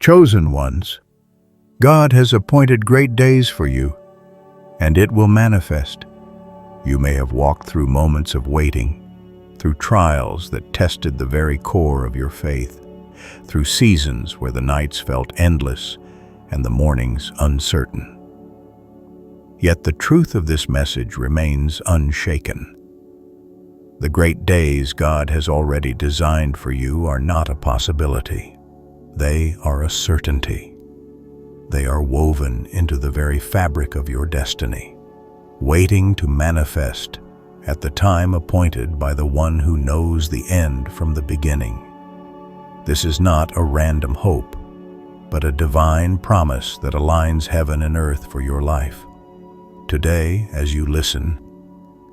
Chosen ones, God has appointed great days for you, and it will manifest. You may have walked through moments of waiting, through trials that tested the very core of your faith, through seasons where the nights felt endless and the mornings uncertain. Yet the truth of this message remains unshaken. The great days God has already designed for you are not a possibility. They are a certainty. They are woven into the very fabric of your destiny, waiting to manifest at the time appointed by the one who knows the end from the beginning. This is not a random hope, but a divine promise that aligns heaven and earth for your life. Today, as you listen,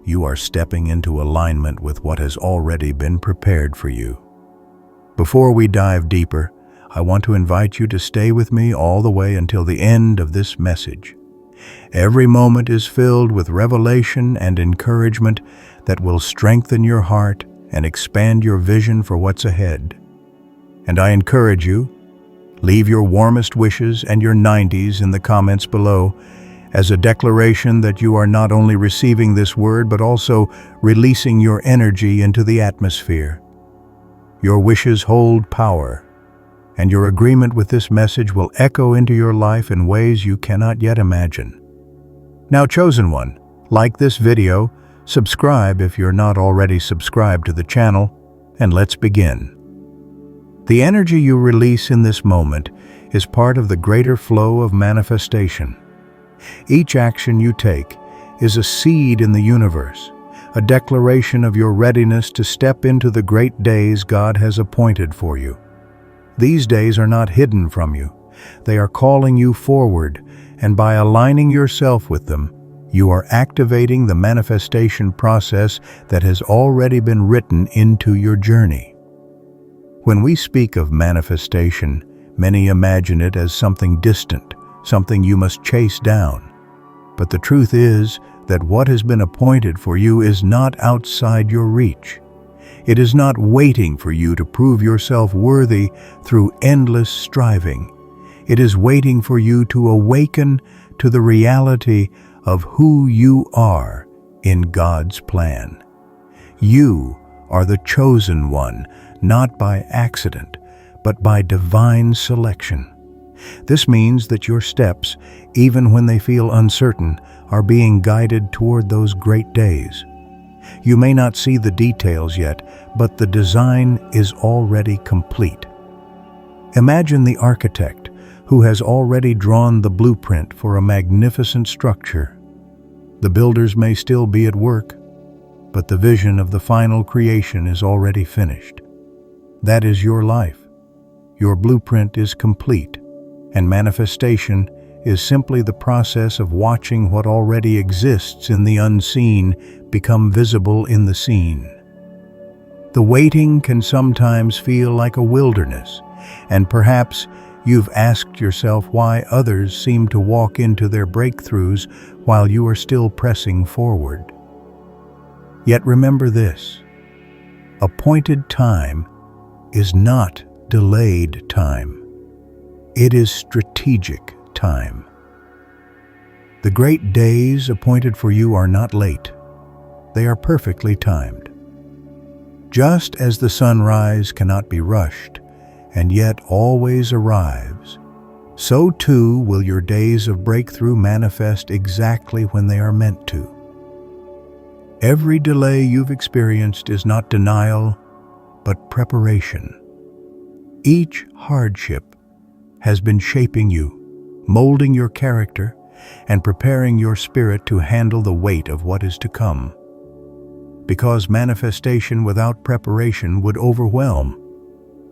you are stepping into alignment with what has already been prepared for you. Before we dive deeper, I want to invite you to stay with me all the way until the end of this message. Every moment is filled with revelation and encouragement that will strengthen your heart and expand your vision for what's ahead. And I encourage you, leave your warmest wishes and your 90s in the comments below as a declaration that you are not only receiving this word but also releasing your energy into the atmosphere. Your wishes hold power, and your agreement with this message will echo into your life in ways you cannot yet imagine. Now, chosen one, like this video, subscribe if you're not already subscribed to the channel, and let's begin. The energy you release in this moment is part of the greater flow of manifestation. Each action you take is a seed in the universe, a declaration of your readiness to step into the great days God has appointed for you. These days are not hidden from you. They are calling you forward, and by aligning yourself with them, you are activating the manifestation process that has already been written into your journey. When we speak of manifestation, many imagine it as something distant, something you must chase down. But the truth is that what has been appointed for you is not outside your reach. It is not waiting for you to prove yourself worthy through endless striving. It is waiting for you to awaken to the reality of who you are in God's plan. You are the chosen one, not by accident, but by divine selection. This means that your steps, even when they feel uncertain, are being guided toward those great days. You may not see the details yet, but the design is already complete. Imagine the architect who has already drawn the blueprint for a magnificent structure. The builders may still be at work, but the vision of the final creation is already finished. That is your life. Your blueprint is complete, and manifestation is simply the process of watching what already exists in the unseen become visible in the seen. The waiting can sometimes feel like a wilderness, and perhaps you've asked yourself why others seem to walk into their breakthroughs while you are still pressing forward. Yet remember this: appointed time is not delayed time. It is strategic time. The great days appointed for you are not late. They are perfectly timed. Just as the sunrise cannot be rushed, and yet always arrives, so too will your days of breakthrough manifest exactly when they are meant to. Every delay you've experienced is not denial, but preparation. Each hardship has been shaping you, molding your character, and preparing your spirit to handle the weight of what is to come. Because manifestation without preparation would overwhelm,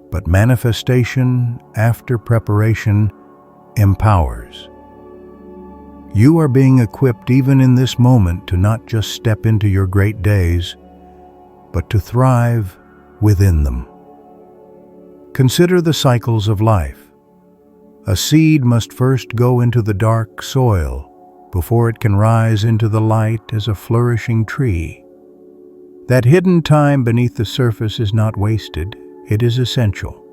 but manifestation after preparation empowers. You are being equipped even in this moment to not just step into your great days, but to thrive within them. Consider the cycles of life. A seed must first go into the dark soil before it can rise into the light as a flourishing tree. That hidden time beneath the surface is not wasted, it is essential.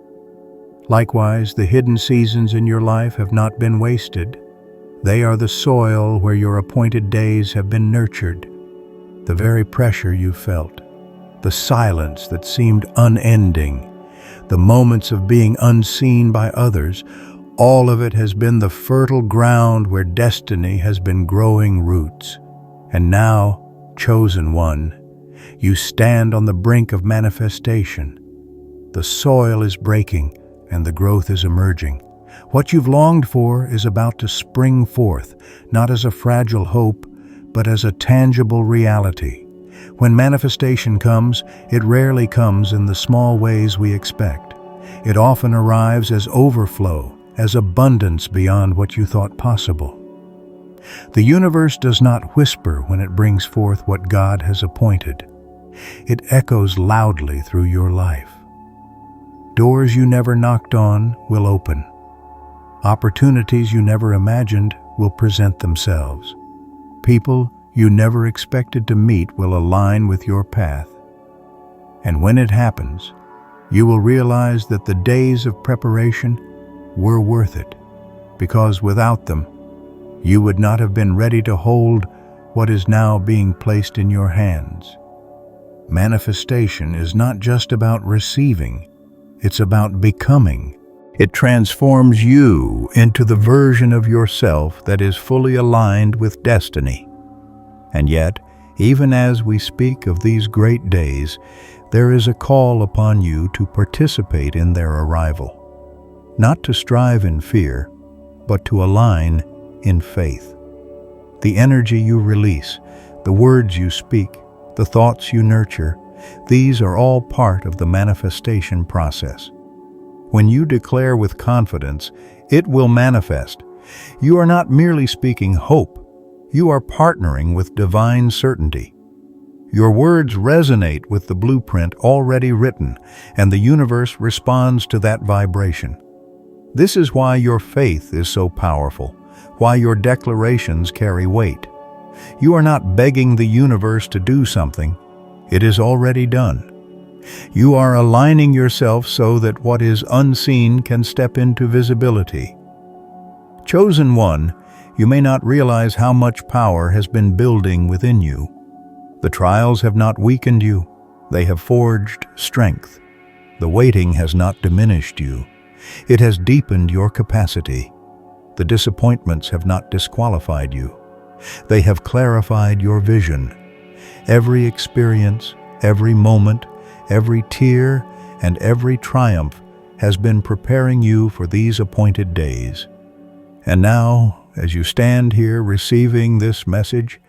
Likewise, the hidden seasons in your life have not been wasted. They are the soil where your appointed days have been nurtured. The very pressure you felt, the silence that seemed unending, the moments of being unseen by others, all of it has been the fertile ground where destiny has been growing roots. And now, chosen one, you stand on the brink of manifestation. The soil is breaking and the growth is emerging. What you've longed for is about to spring forth, not as a fragile hope, but as a tangible reality. When manifestation comes, it rarely comes in the small ways we expect. It often arrives as overflow, as abundance beyond what you thought possible. The universe does not whisper when it brings forth what God has appointed. It echoes loudly through your life. Doors you never knocked on will open. Opportunities you never imagined will present themselves. People you never expected to meet will align with your path. And when it happens, you will realize that the days of preparation were worth it, because without them, you would not have been ready to hold what is now being placed in your hands. Manifestation is not just about receiving, it's about becoming. It transforms you into the version of yourself that is fully aligned with destiny. And yet, even as we speak of these great days, there is a call upon you to participate in their arrival. Not to strive in fear, but to align in faith. The energy you release, the words you speak, the thoughts you nurture, these are all part of the manifestation process. When you declare with confidence, it will manifest. You are not merely speaking hope, you are partnering with divine certainty. Your words resonate with the blueprint already written, and the universe responds to that vibration. This is why your faith is so powerful, why your declarations carry weight. You are not begging the universe to do something, it is already done. You are aligning yourself so that what is unseen can step into visibility. Chosen one, you may not realize how much power has been building within you. The trials have not weakened you, they have forged strength. The waiting has not diminished you, it has deepened your capacity. The disappointments have not disqualified you, they have clarified your vision. Every experience, every moment, every tear, and every triumph has been preparing you for these appointed days. And now, as you stand here receiving this message,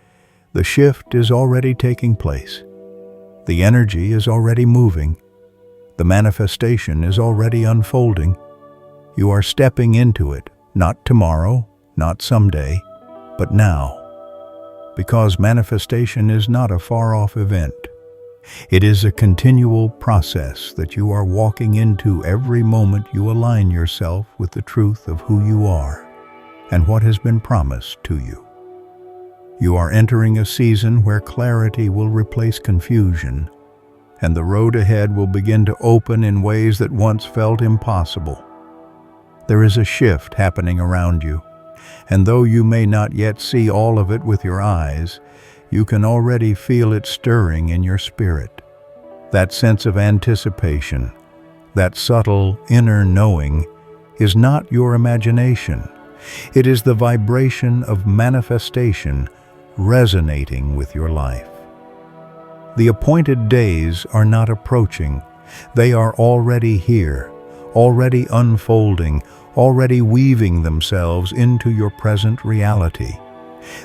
the shift is already taking place. The energy is already moving. The manifestation is already unfolding. You are stepping into it, not tomorrow, not someday, but now. Because manifestation is not a far-off event. It is a continual process that you are walking into every moment you align yourself with the truth of who you are and what has been promised to you. You are entering a season where clarity will replace confusion, and the road ahead will begin to open in ways that once felt impossible. There is a shift happening around you, and though you may not yet see all of it with your eyes, you can already feel it stirring in your spirit. That sense of anticipation, that subtle inner knowing, is not your imagination. It is the vibration of manifestation resonating with your life. The appointed days are not approaching. They are already here, already unfolding, already weaving themselves into your present reality.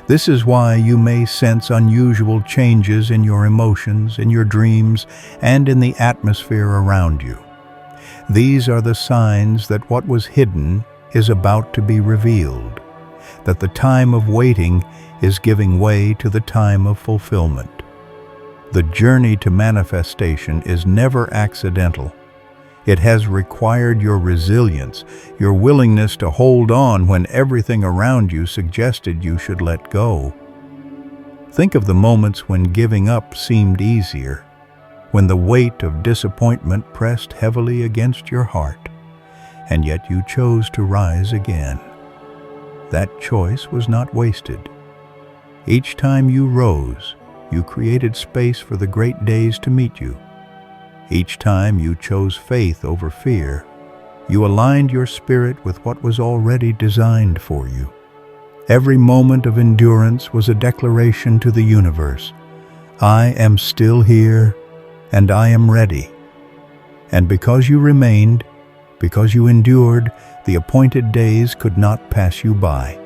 This is why you may sense unusual changes in your emotions, in your dreams, and in the atmosphere around you. These are the signs that what was hidden is about to be revealed, that the time of waiting is giving way to the time of fulfillment. The journey to manifestation is never accidental. It has required your resilience, your willingness to hold on when everything around you suggested you should let go. Think of the moments when giving up seemed easier, when the weight of disappointment pressed heavily against your heart. and yet you chose to rise again. That choice was not wasted. Each time you rose, you created space for the great days to meet you. Each time you chose faith over fear, you aligned your spirit with what was already designed for you. Every moment of endurance was a declaration to the universe: I am still here, and I am ready. And because you remained, because you endured, the appointed days could not pass you by.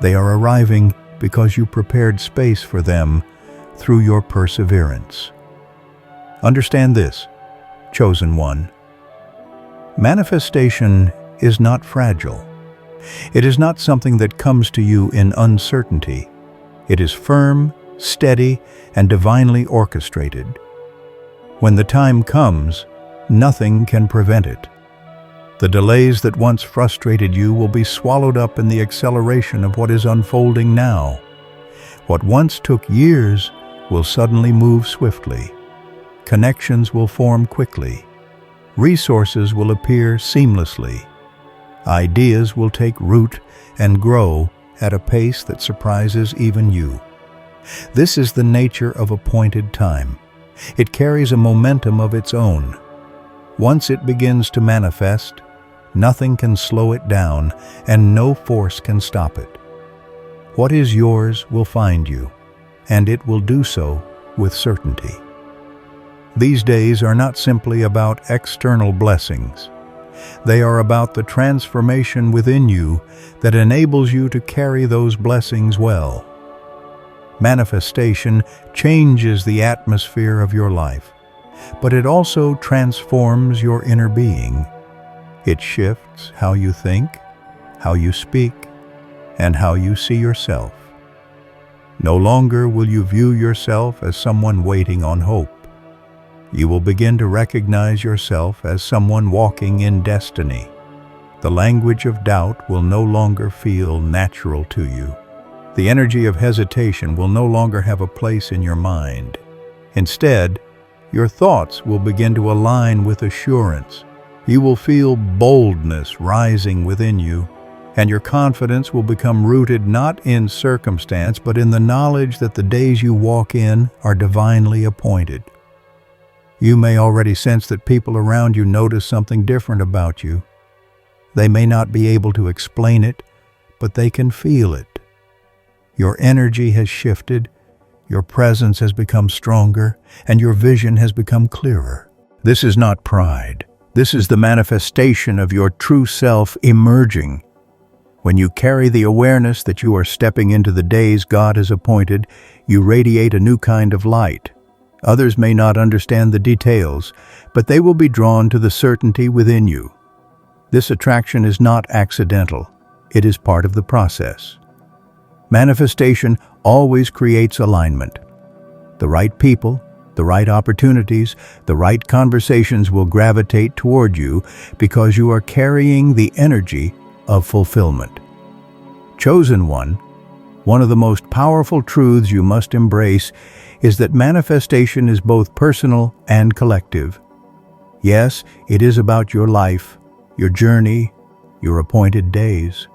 They are arriving because you prepared space for them through your perseverance. Understand this, chosen one. Manifestation is not fragile. It is not something that comes to you in uncertainty. It is firm, steady, and divinely orchestrated. When the time comes, nothing can prevent it. The delays that once frustrated you will be swallowed up in the acceleration of what is unfolding now. What once took years will suddenly move swiftly. Connections will form quickly. Resources will appear seamlessly. Ideas will take root and grow at a pace that surprises even you. This is the nature of appointed time. It carries a momentum of its own. Once it begins to manifest, nothing can slow it down, and no force can stop it. What is yours will find you, and it will do so with certainty. These days are not simply about external blessings. They are about the transformation within you that enables you to carry those blessings well. Manifestation changes the atmosphere of your life, but it also transforms your inner being. It shifts how you think, how you speak, and how you see yourself. No longer will you view yourself as someone waiting on hope. You will begin to recognize yourself as someone walking in destiny. The language of doubt will no longer feel natural to you. The energy of hesitation will no longer have a place in your mind. Instead, your thoughts will begin to align with assurance. You will feel boldness rising within you, and your confidence will become rooted not in circumstance, but in the knowledge that the days you walk in are divinely appointed. You may already sense that people around you notice something different about you. They may not be able to explain it, but they can feel it. Your energy has shifted, your presence has become stronger, and your vision has become clearer. This is not pride. This is the manifestation of your true self emerging. When you carry the awareness that you are stepping into the days God has appointed, you radiate a new kind of light. Others may not understand the details, but they will be drawn to the certainty within you. This attraction is not accidental. It is part of the process. Manifestation always creates alignment. The right people, the right opportunities, the right conversations will gravitate toward you because you are carrying the energy of fulfillment. Chosen one of the most powerful truths you must embrace is that manifestation is both personal and collective. Yes, it is about your life, your journey, your appointed days.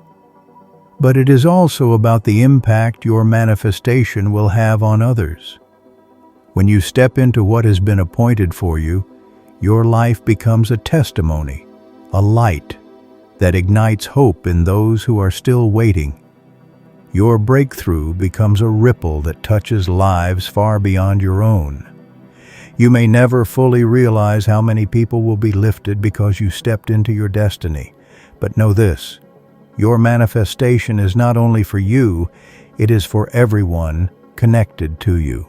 But it is also about the impact your manifestation will have on others. When you step into what has been appointed for you, your life becomes a testimony, a light that ignites hope in those who are still waiting. Your breakthrough becomes a ripple that touches lives far beyond your own. You may never fully realize how many people will be lifted because you stepped into your destiny. But know this, your manifestation is not only for you, it is for everyone connected to you.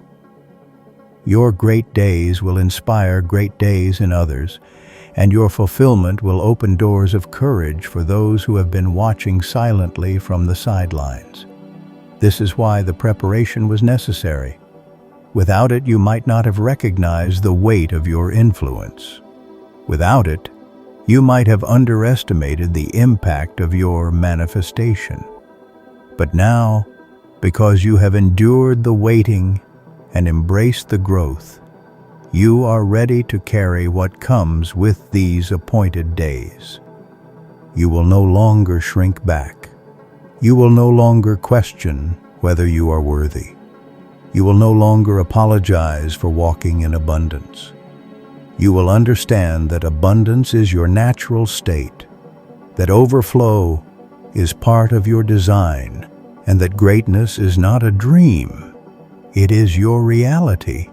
Your great days will inspire great days in others, and your fulfillment will open doors of courage for those who have been watching silently from the sidelines. This is why the preparation was necessary. Without it, you might not have recognized the weight of your influence. Without it, you might have underestimated the impact of your manifestation. But now, because you have endured the waiting and embraced the growth, you are ready to carry what comes with these appointed days. You will no longer shrink back. You will no longer question whether you are worthy. You will no longer apologize for walking in abundance. You will understand that abundance is your natural state, that overflow is part of your design, and that greatness is not a dream. It is your reality.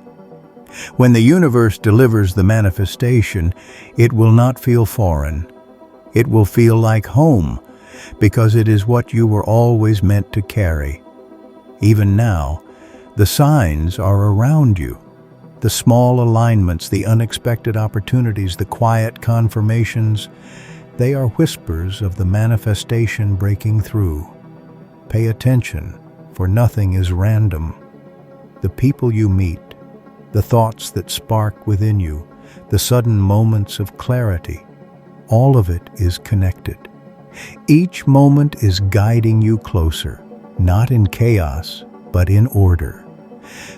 When the universe delivers the manifestation, it will not feel foreign. It will feel like home, because it is what you were always meant to carry. Even now, the signs are around you. The small alignments, the unexpected opportunities, the quiet confirmations, they are whispers of the manifestation breaking through. Pay attention, for nothing is random. The people you meet, the thoughts that spark within you, the sudden moments of clarity, all of it is connected. Each moment is guiding you closer, not in chaos, but in order.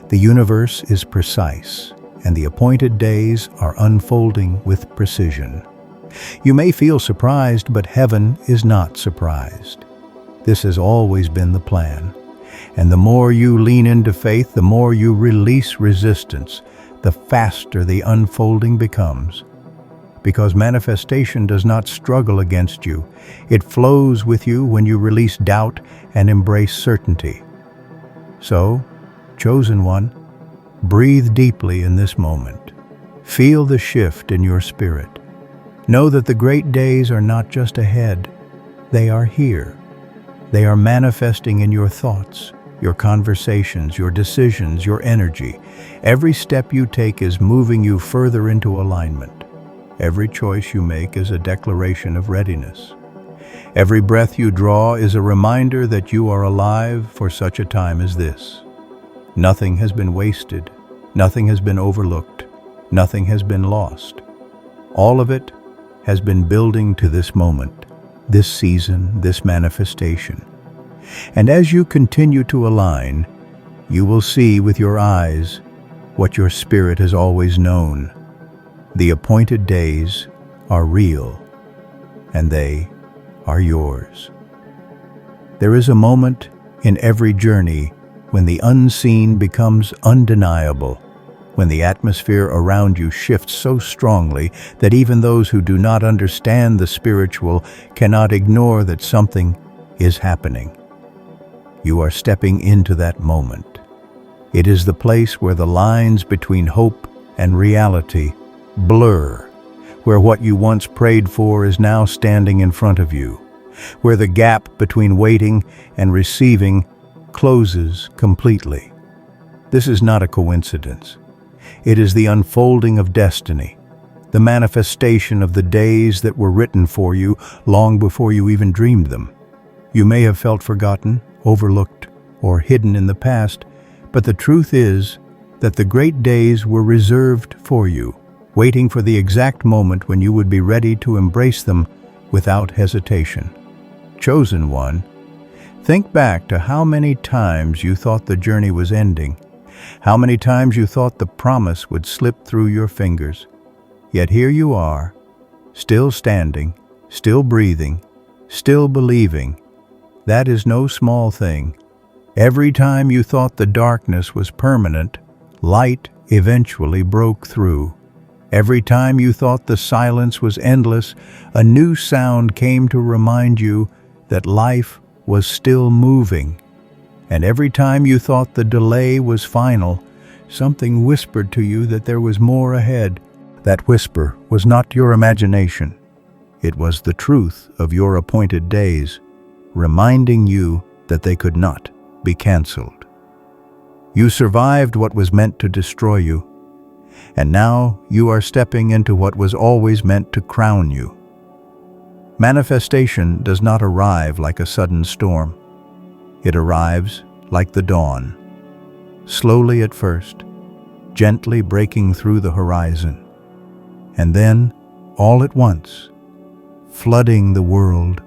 The universe is precise, and the appointed days are unfolding with precision. You may feel surprised, but heaven is not surprised. This has always been the plan. And the more you lean into faith, the more you release resistance, the faster the unfolding becomes. Because manifestation does not struggle against you. It flows with you when you release doubt and embrace certainty. So, chosen one, breathe deeply in this moment. Feel the shift in your spirit. Know that the great days are not just ahead, they are here. They are manifesting in your thoughts, your conversations, your decisions, your energy. Every step you take is moving you further into alignment. Every choice you make is a declaration of readiness. Every breath you draw is a reminder that you are alive for such a time as this. Nothing has been wasted. Nothing has been overlooked. Nothing has been lost. All of it has been building to this moment, this season, this manifestation. And as you continue to align, you will see with your eyes what your spirit has always known. The appointed days are real, and they are yours. There is a moment in every journey when the unseen becomes undeniable, when the atmosphere around you shifts so strongly that even those who do not understand the spiritual cannot ignore that something is happening. You are stepping into that moment. It is the place where the lines between hope and reality blur, where what you once prayed for is now standing in front of you, where the gap between waiting and receiving closes completely. This is not a coincidence. It is the unfolding of destiny, the manifestation of the days that were written for you long before you even dreamed them. You may have felt forgotten, overlooked, or hidden in the past, but the truth is that the great days were reserved for you, waiting for the exact moment when you would be ready to embrace them without hesitation. Chosen one, think back to how many times you thought the journey was ending, how many times you thought the promise would slip through your fingers. Yet here you are, still standing, still breathing, still believing. That is no small thing. Every time you thought the darkness was permanent, light eventually broke through. Every time you thought the silence was endless, a new sound came to remind you that life was still moving. And every time you thought the delay was final, something whispered to you that there was more ahead. That whisper was not your imagination. It was the truth of your appointed days, reminding you that they could not be canceled. You survived what was meant to destroy you, and now you are stepping into what was always meant to crown you. Manifestation does not arrive like a sudden storm. It arrives like the dawn, slowly at first, gently breaking through the horizon, and then, all at once, flooding the world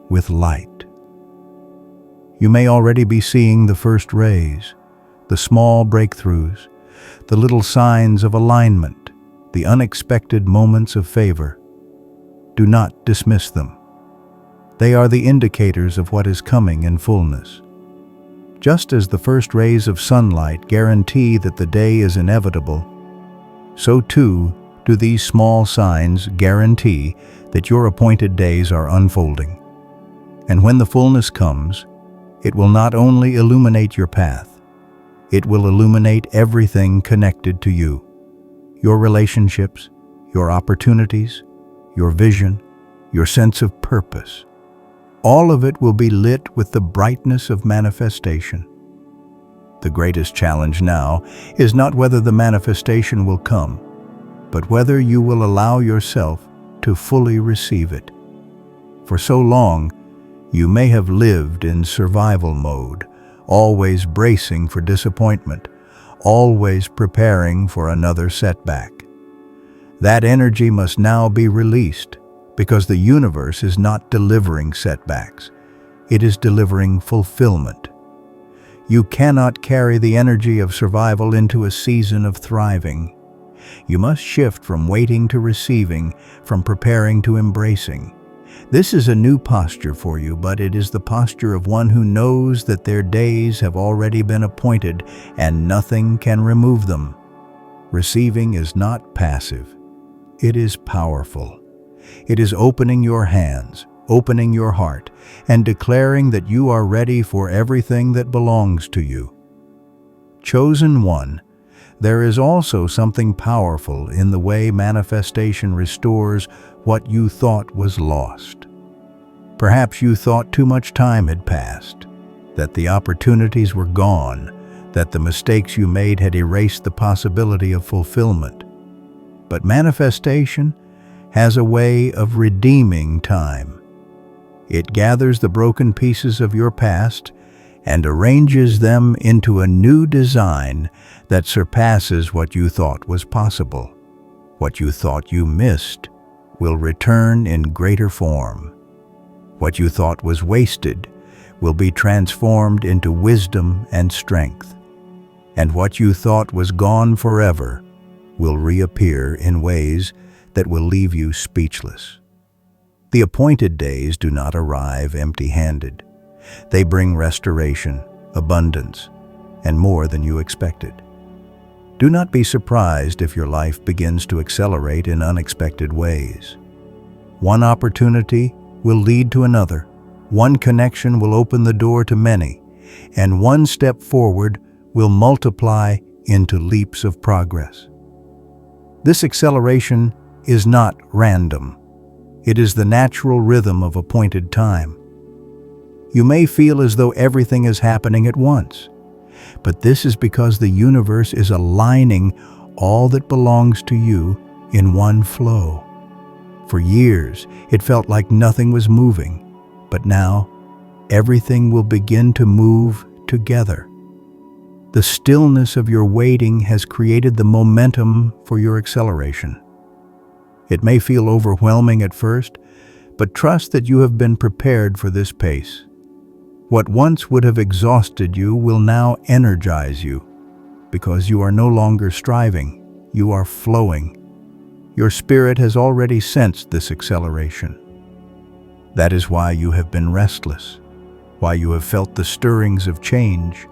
with light. You may already be seeing the first rays, the small breakthroughs, the little signs of alignment, the unexpected moments of favor. Do not dismiss them. They are the indicators of what is coming in fullness. Just as the first rays of sunlight guarantee that the day is inevitable, so too do these small signs guarantee that your appointed days are unfolding. And when the fullness comes, it will not only illuminate your path, it will illuminate everything connected to you. Your relationships, your opportunities, your vision, your sense of purpose. All of it will be lit with the brightness of manifestation. The greatest challenge now is not whether the manifestation will come, but whether you will allow yourself to fully receive it. For so long, you may have lived in survival mode, always bracing for disappointment, always preparing for another setback. That energy must now be released, because the universe is not delivering setbacks. It is delivering fulfillment. You cannot carry the energy of survival into a season of thriving. You must shift from waiting to receiving, from preparing to embracing. This is a new posture for you, but it is the posture of one who knows that their days have already been appointed and nothing can remove them. Receiving is not passive. It is powerful. It is opening your hands, opening your heart, and declaring that you are ready for everything that belongs to you. Chosen one, there is also something powerful in the way manifestation restores what you thought was lost. Perhaps you thought too much time had passed, that the opportunities were gone, that the mistakes you made had erased the possibility of fulfillment. But manifestation has a way of redeeming time. It gathers the broken pieces of your past and arranges them into a new design that surpasses what you thought was possible. What you thought you missed will return in greater form. What you thought was wasted will be transformed into wisdom and strength. And what you thought was gone forever will reappear in ways that will leave you speechless. The appointed days do not arrive empty-handed. They bring restoration, abundance, and more than you expected. Do not be surprised if your life begins to accelerate in unexpected ways. One opportunity will lead to another. One connection will open the door to many, and one step forward will multiply into leaps of progress. This acceleration is not random. It is the natural rhythm of appointed time. You may feel as though everything is happening at once, but this is because the universe is aligning all that belongs to you in one flow. For years, it felt like nothing was moving, but now everything will begin to move together. The stillness of your waiting has created the momentum for your acceleration. It may feel overwhelming at first, but trust that you have been prepared for this pace. What once would have exhausted you will now energize you, because you are no longer striving, you are flowing. Your spirit has already sensed this acceleration. That is why you have been restless, why you have felt the stirrings of change,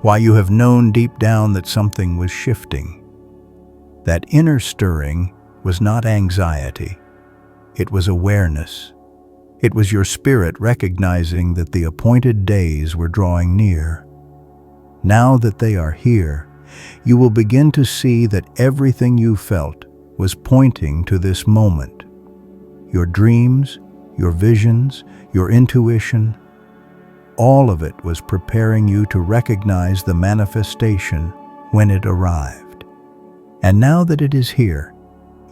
why you have known deep down that something was shifting. That inner stirring was not anxiety, it was awareness. It was your spirit recognizing that the appointed days were drawing near. Now that they are here, you will begin to see that everything you felt was pointing to this moment. Your dreams, your visions, your intuition, all of it was preparing you to recognize the manifestation when it arrived. And now that it is here,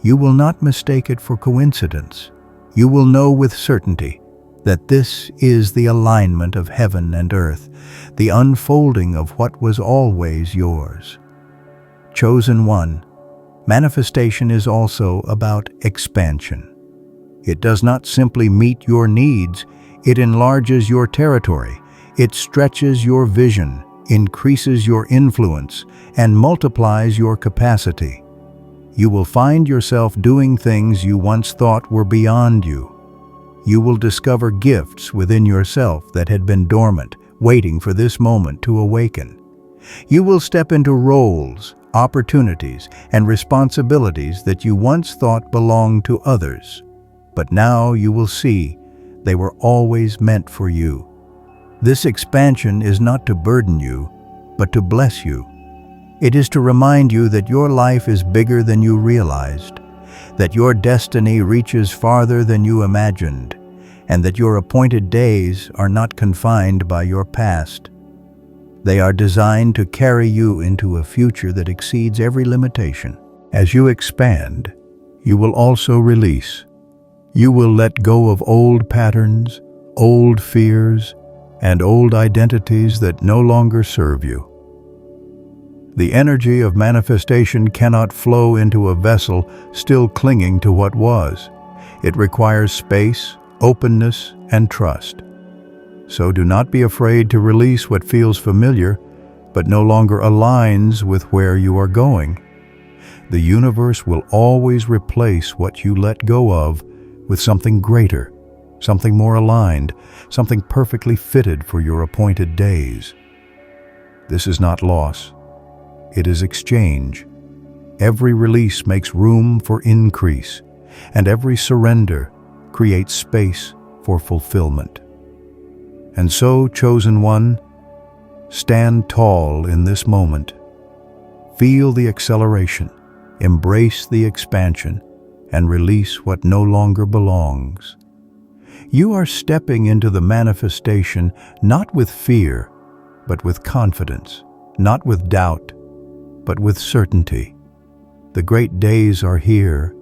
you will not mistake it for coincidence. You will know with certainty that this is the alignment of heaven and earth, the unfolding of what was always yours. Chosen one, manifestation is also about expansion. It does not simply meet your needs, it enlarges your territory, it stretches your vision, increases your influence, and multiplies your capacity. You will find yourself doing things you once thought were beyond you. You will discover gifts within yourself that had been dormant, waiting for this moment to awaken. You will step into roles, opportunities, and responsibilities that you once thought belonged to others. But now you will see they were always meant for you. This expansion is not to burden you, but to bless you. It is to remind you that your life is bigger than you realized, that your destiny reaches farther than you imagined, and that your appointed days are not confined by your past. They are designed to carry you into a future that exceeds every limitation. As you expand, you will also release. You will let go of old patterns, old fears, and old identities that no longer serve you. The energy of manifestation cannot flow into a vessel still clinging to what was. It requires space, openness, and trust. So do not be afraid to release what feels familiar, but no longer aligns with where you are going. The universe will always replace what you let go of with something greater, something more aligned, something perfectly fitted for your appointed days. This is not loss. It is exchange. Every release makes room for increase, and every surrender creates space for fulfillment. And so, chosen one, stand tall in this moment. Feel the acceleration, embrace the expansion, and release what no longer belongs. You are stepping into the manifestation not with fear, but with confidence, not with doubt, but with certainty. The great days are here,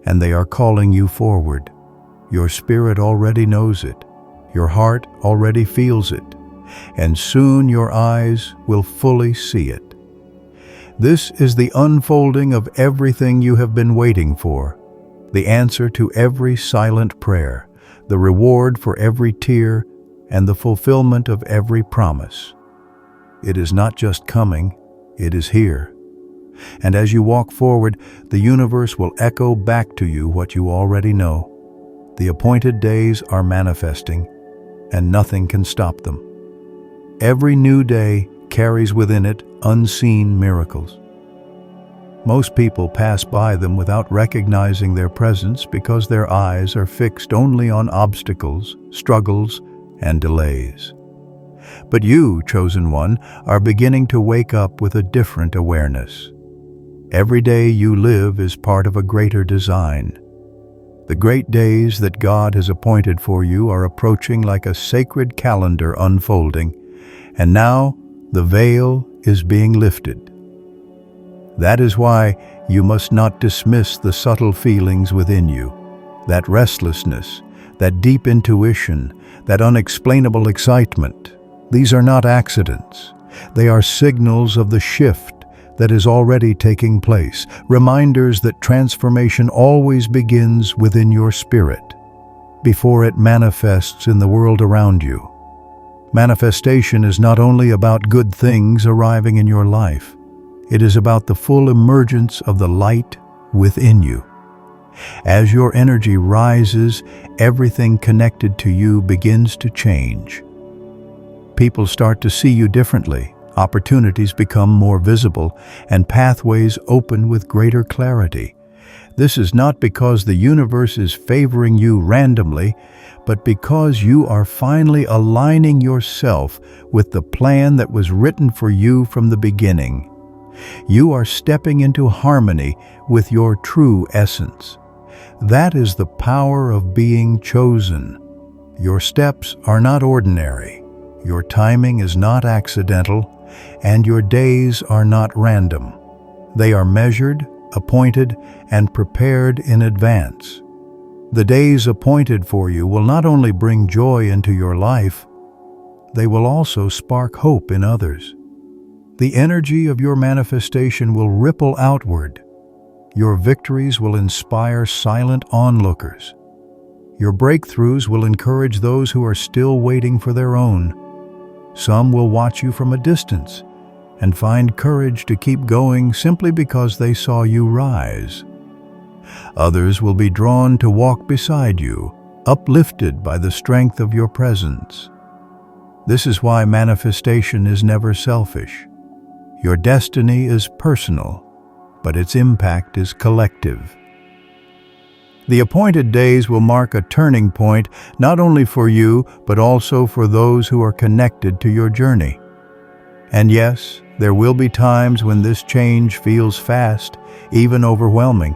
and they are calling you forward. Your spirit already knows it. Your heart already feels it. And soon your eyes will fully see it. This is the unfolding of everything you have been waiting for, the answer to every silent prayer, the reward for every tear, and the fulfillment of every promise. It is not just coming, it is here. And as you walk forward, the universe will echo back to you what you already know. The appointed days are manifesting, and nothing can stop them. Every new day carries within it unseen miracles. Most people pass by them without recognizing their presence because their eyes are fixed only on obstacles, struggles, and delays. But you, chosen one, are beginning to wake up with a different awareness. Every day you live is part of a greater design. The great days that God has appointed for you are approaching like a sacred calendar unfolding, and now the veil is being lifted. That is why you must not dismiss the subtle feelings within you, that restlessness, that deep intuition, that unexplainable excitement. These are not accidents. They are signals of the shift that is already taking place, reminders that transformation always begins within your spirit, before it manifests in the world around you. Manifestation is not only about good things arriving in your life, it is about the full emergence of the light within you. As your energy rises, everything connected to you begins to change. People start to see you differently. Opportunities become more visible, and pathways open with greater clarity. This is not because the universe is favoring you randomly, but because you are finally aligning yourself with the plan that was written for you from the beginning. You are stepping into harmony with your true essence. That is the power of being chosen. Your steps are not ordinary. Your timing is not accidental, and your days are not random. They are measured, appointed, and prepared in advance. The days appointed for you will not only bring joy into your life, they will also spark hope in others. The energy of your manifestation will ripple outward. Your victories will inspire silent onlookers. Your breakthroughs will encourage those who are still waiting for their own. Some will watch you from a distance and find courage to keep going simply because they saw you rise. Others will be drawn to walk beside you, uplifted by the strength of your presence. This is why manifestation is never selfish. Your destiny is personal, but its impact is collective. The appointed days will mark a turning point not only for you, but also for those who are connected to your journey. And yes, there will be times when this change feels fast, even overwhelming.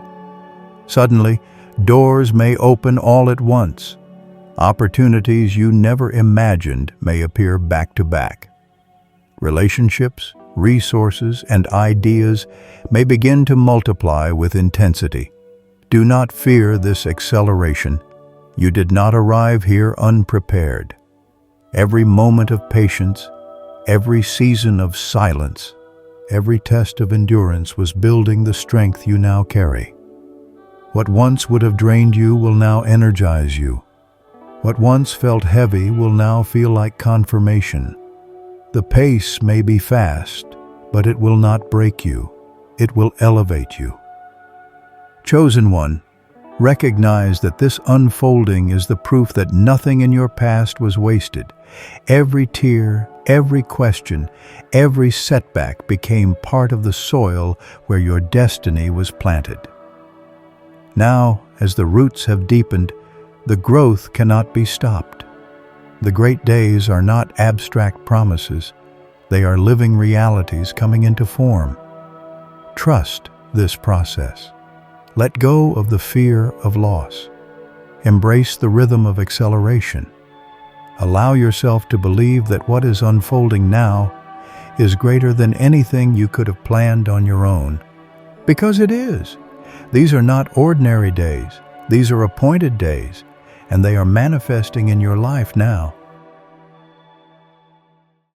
Suddenly, doors may open all at once. Opportunities you never imagined may appear back to back. Relationships, resources, and ideas may begin to multiply with intensity. Do not fear this acceleration. You did not arrive here unprepared. Every moment of patience, every season of silence, every test of endurance was building the strength you now carry. What once would have drained you will now energize you. What once felt heavy will now feel like confirmation. The pace may be fast, but it will not break you. It will elevate you. Chosen one, recognize that this unfolding is the proof that nothing in your past was wasted. Every tear, every question, every setback became part of the soil where your destiny was planted. Now, as the roots have deepened, the growth cannot be stopped. The great days are not abstract promises. They are living realities coming into form. Trust this process. Let go of the fear of loss. Embrace the rhythm of acceleration. Allow yourself to believe that what is unfolding now is greater than anything you could have planned on your own. Because it is. These are not ordinary days. These are appointed days, and they are manifesting in your life now.